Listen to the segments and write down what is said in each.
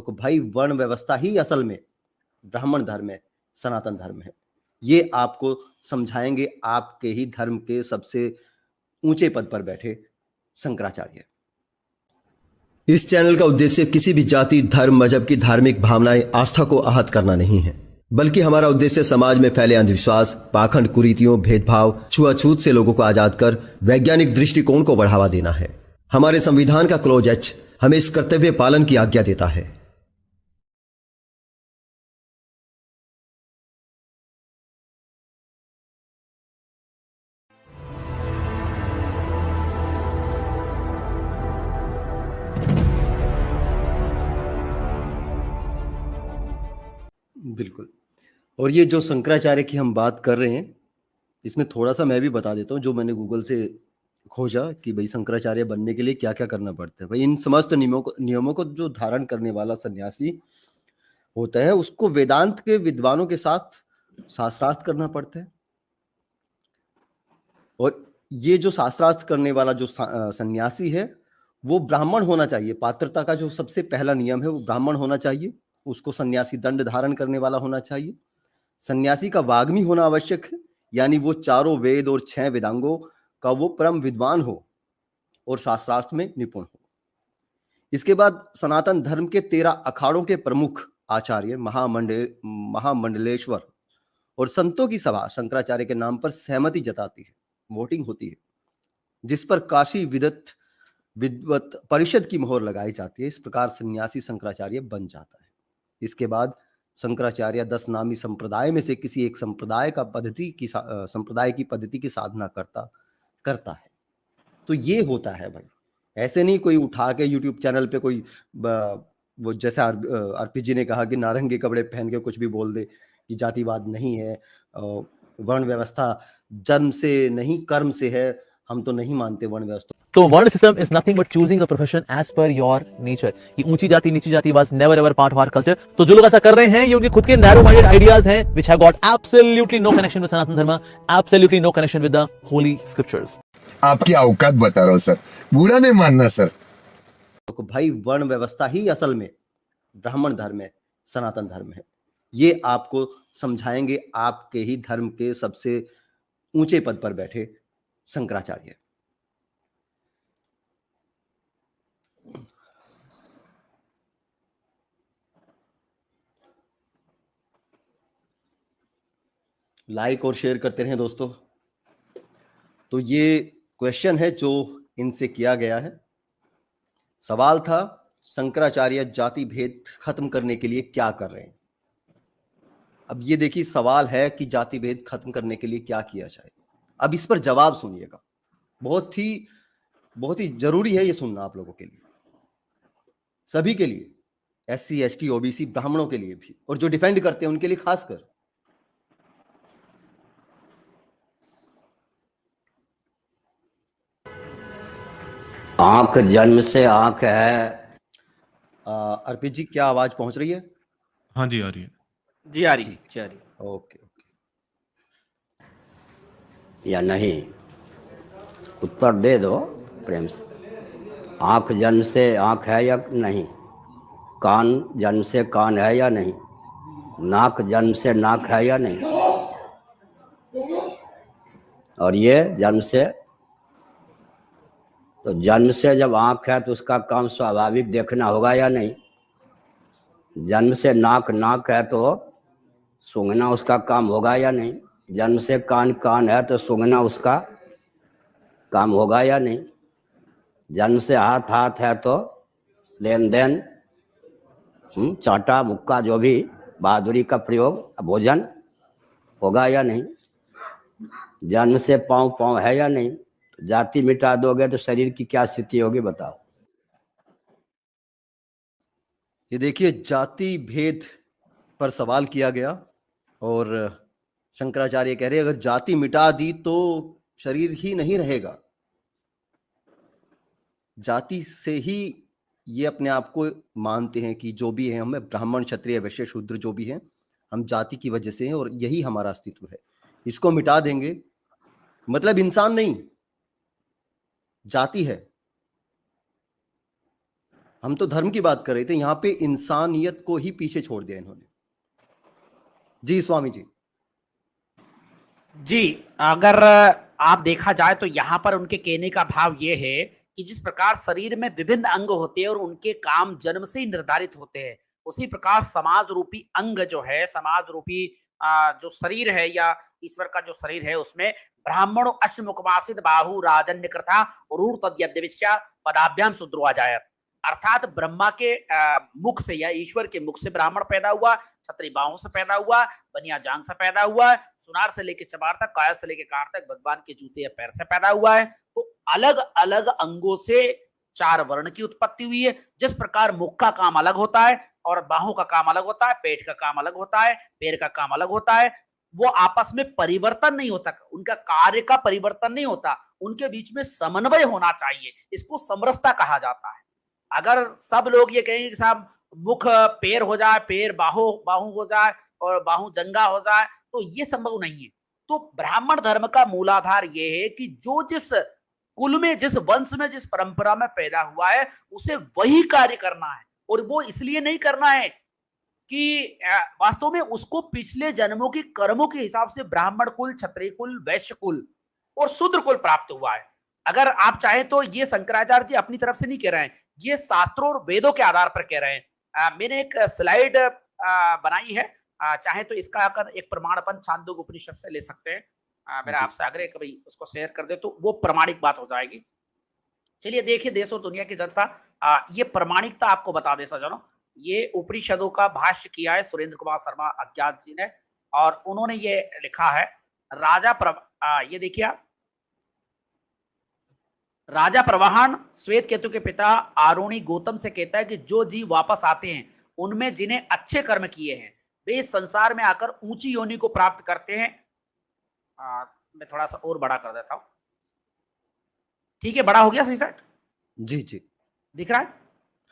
तो भाई वर्ण व्यवस्था ही असल में ब्राह्मण धर्म है, सनातन धर्म है। ये आपको समझाएंगे आपके ही धर्म के सबसे ऊंचे पद पर बैठे शंकराचार्य। इस चैनल का उद्देश्य किसी भी जाति, धर्म, मजहब की धार्मिक भावनाएं, आस्था को आहत करना नहीं है, बल्कि हमारा उद्देश्य समाज में फैले अंधविश्वास, पाखंड, कुरीतियों, भेदभाव, छुआछूत से लोगों को आजाद कर वैज्ञानिक दृष्टिकोण को बढ़ावा देना है। हमारे संविधान का क्लोज एच हमें इस कर्तव्य पालन की आज्ञा देता है। बिल्कुल। और ये जो शंकराचार्य की हम बात कर रहे हैं, इसमें थोड़ा सा मैं भी बता देता हूँ, जो मैंने गूगल से खोजा कि भाई शंकराचार्य बनने के लिए क्या क्या करना पड़ता है। भाई इन समस्त नियमों को जो धारण करने वाला सन्यासी होता है, उसको वेदांत के विद्वानों के साथ शास्त्रार्थ करना पड़ता है। और ये जो शास्त्रार्थ करने वाला जो सन्यासी है, वो ब्राह्मण होना चाहिए। पात्रता का जो सबसे पहला नियम है वो ब्राह्मण होना चाहिए। उसको सन्यासी दंड धारण करने वाला होना चाहिए। सन्यासी का वाग्मी होना आवश्यक है, यानी वो चारों वेद और 6 वेदांगों का वो परम विद्वान हो और शास्त्रार्थ में निपुण हो। इसके बाद सनातन धर्म के 13 अखाड़ों के प्रमुख आचार्य, महामंडलेश्वर और संतों की सभा शंकराचार्य के नाम पर सहमति जताती है, वोटिंग होती है, जिस पर काशी विद्वत परिषद की मोहर लगाई जाती है। इस प्रकार सन्यासी शंकराचार्य बन जाता है। इसके बाद शंकराचार्य 10 नामी संप्रदाय में से किसी एक संप्रदाय की पद्धति की साधना करता है। तो ये होता है भाई। ऐसे नहीं कोई उठा के YouTube चैनल पे कोई वो जैसे आरपी जी ने कहा कि नारंगी कपड़े पहन के कुछ भी बोल दे कि जातिवाद नहीं है, वर्ण व्यवस्था जन्म से नहीं कर्म से है। हम तो नहीं मानते वर्ण व्यवस्था। तो वर्ण system is nothing but choosing a profession as per your nature. कि ऊंची जाति नीची जाति was never ever part of our culture. तो जो लोग ऐसा कर रहे हैं, ये उनके खुद के नैरो माइंडेड आइडियाज हैं which have got absolutely no connection with Sanatan Dharma, absolutely no connection with the holy scriptures. आपकी औकात बता रहा हूं सर, बुरा नहीं मानना सर। तो भाई वर्ण व्यवस्था ही असल में ब्राह्मण धर्म है, सनातन धर्म है। ये आपको समझाएंगे आपके ही धर्म के सबसे ऊंचे पद पर बैठे शंकराचार्य। लाइक और शेयर करते रहें दोस्तों। तो ये क्वेश्चन है जो इनसे किया गया है। सवाल था, शंकराचार्य जाति भेद खत्म करने के लिए क्या कर रहे हैं। अब ये देखिए, सवाल है कि जाति भेद खत्म करने के लिए क्या किया जाए। अब इस पर जवाब सुनिएगा, बहुत ही जरूरी है ये सुनना आप लोगों के लिए, सभी के लिए, SC ST OBC ब्राह्मणों के लिए भी, और जो डिफेंड करते हैं उनके लिए खासकर। आंख जन्म से आंख है। अर्पित जी, क्या आवाज पहुंच रही है? हाँ जी, आ रही है जी, आ रही है। ओके। या नहीं, उत्तर दे दो प्रेम से। आंख जन्म से आंख है या नहीं? कान जन्म से कान है या नहीं? नाक जन्म से नाक है या नहीं? और ये जन्म से, तो जन्म से जब आंख है तो उसका काम स्वाभाविक देखना होगा या नहीं? जन्म से नाक है तो सूंघना उसका काम होगा या नहीं? जन्म से कान है तो सूंघना उसका काम होगा या नहीं? जन्म से हाथ है तो लेन देन, चाटा मुक्का जो भी बहादुरी का प्रयोग, भोजन होगा या नहीं? जन्म से पाँव है या नहीं? जाति मिटा दोगे तो शरीर की क्या स्थिति होगी बताओ। ये देखिए, जाति भेद पर सवाल किया गया और शंकराचार्य कह रहे हैं अगर जाति मिटा दी तो शरीर ही नहीं रहेगा। जाति से ही ये अपने आप को मानते हैं कि जो भी है, हमें ब्राह्मण क्षत्रिय वैश्य शूद्र जो भी हैं, हम जाति की वजह से हैं और यही हमारा अस्तित्व है। इसको मिटा देंगे मतलब इंसान नहीं, जाति है। हम तो धर्म की बात कर रहे थे, यहाँ पे इंसानियत को ही पीछे छोड़ दिया इन्होंने। जी स्वामी जी। जी, अगर आप देखा जाए तो यहाँ पर उनके कहने का भाव ये है कि जिस प्रकार शरीर में विभिन्न अंग होते हैं और उनके काम जन्म से ही निर्धारित होते हैं, उसी प्रकार समाज रूपी अंग जो है, समाज रूपी जो शरीर है या ईश्वर का जो शरीर है, उसमें ब्राह्मणो अश्मुखमासित बाहु राजन्य कृथा रूढ़ तद्यद्विष्या पदाभ्याम शूद्रो अजायत। अर्थात ब्रह्मा के मुख से या ईश्वर के मुख से ब्राह्मण पैदा हुआ, क्षत्रिय बाहों से पैदा हुआ, बनिया जांग से पैदा हुआ, सुनार से लेकर चमार तक, काया से लेकर कार तक, भगवान के जूते या पैर से पैदा हुआ है। तो अलग अलग अंगों से 4 वर्ण की उत्पत्ति हुई है। जिस प्रकार मुख का काम अलग होता है और बाहों का काम अलग होता है, पेट का काम अलग होता है, पैर का काम अलग होता है, वो आपस में परिवर्तन नहीं होता, उनका कार्य का परिवर्तन नहीं होता, उनके बीच में समन्वय होना चाहिए। इसको समरसता कहा जाता है। अगर सब लोग ये कहेंगे कि साहब मुख पैर हो जाए, पैर बाहु हो जाए और बाहु जंगा हो जाए, तो ये संभव नहीं है। तो ब्राह्मण धर्म का मूलाधार ये है कि जो जिस कुल में, जिस वंश में, जिस परंपरा में पैदा हुआ है, उसे वही कार्य करना है। और वो इसलिए नहीं करना है कि वास्तव में उसको पिछले जन्मों के कर्मों के हिसाब से ब्राह्मण कुल, क्षत्रिय कुल, वैश्य कुल और शूद्र कुल प्राप्त हुआ है। अगर आप चाहें तो ये शंकराचार्य जी अपनी तरफ से नहीं कह रहे हैं, ये शास्त्रों और वेदों के आधार पर कह रहे हैं। मैंने एक स्लाइड बनाई है, चाहे तो इसका अगर एक प्रमाण अपन छांदोग्य उपनिषद से ले सकते हैं। मेरा आपसे आग्रह है कि भाई उसको शेयर कर दे तो वो प्रमाणिक बात हो जाएगी। चलिए देखिए, देश और दुनिया की जनता, ये प्रमाणिकता आपको बता दे सजनों। ये उपनिषदों का भाष्य किया है सुरेंद्र कुमार शर्मा अज्ञात जी ने, और उन्होंने ये लिखा है ये देखिए आप, राजा प्रवाहन श्वेत केतु के पिता आरुणी गौतम से कहता है कि जो जीव वापस आते हैं उनमें जिन्हें अच्छे कर्म किए हैं वे इस संसार में आकर ऊंची योनि को प्राप्त करते हैं। मैं थोड़ा सा और बड़ा कर देता हूं, ठीक है, बड़ा हो गया सही सेट? जी जी दिख रहा है?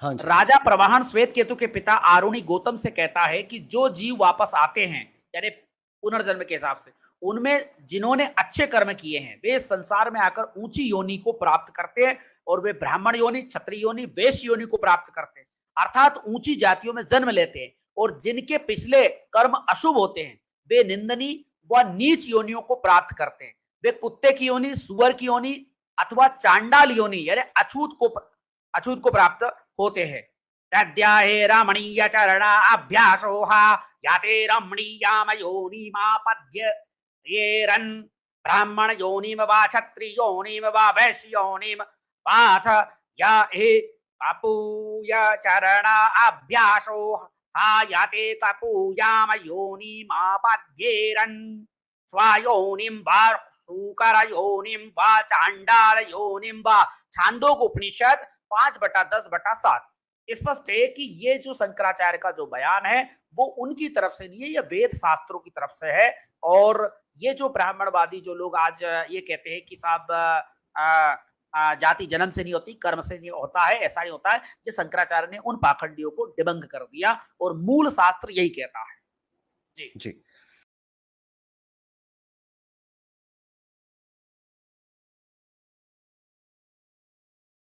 हाँ जी। राजा प्रवाहन श्वेत केतु के पिता आरुणी गौतम से कहता है कि जो जीव वापस आते हैं, यानी पुनर्जन्म के हिसाब से, उनमें जिन्होंने अच्छे कर्म किए हैं वे संसार में आकर ऊंची योनि को प्राप्त करते हैं, और वे ब्राह्मण योनि, क्षत्रिय योनि, वैश्य योनि को प्राप्त करते हैं, अर्थात ऊंची जातियों में जन्म लेते हैं। और जिनके पिछले कर्म अशुभ होते हैं वे निंदनीय व नीच योनियों को प्राप्त करते हैं। वे कुत्ते की योनि, सुअर की योनि अथवा चांडाल योनि यानी अछूत को प्राप्त होते हैं। तद्याहे रमणीय चरणा अभ्यासोहा याते रमणीयाम योनिमापद्य येरन् ब्राह्मण योनिम वा क्षत्रिय योनिम वा वैश्य योनिम पाथ या हे कपूय चरणा अभ्यासो हा याते कपूयाम योनिमापद्येरन् स्वायोनिम वा शूकर योनिम वा चांडाल योनिम वा। छांदोग्य उपनिषद 5/10/7 स्पष्ट है कि ये जो शंकराचार्य का जो बयान है वो उनकी तरफ से नहीं है, ये वेद शास्त्रों की तरफ से है। और ये जो ब्राह्मणवादी जो लोग आज ये कहते हैं कि साहब जाति जन्म से नहीं होती, कर्म से नहीं होता है, ऐसा ही होता है, ये शंकराचार्य ने उन पाखंडियों को डिबंग कर दिया और मूल शास्त्र यही कहता है। जी जी।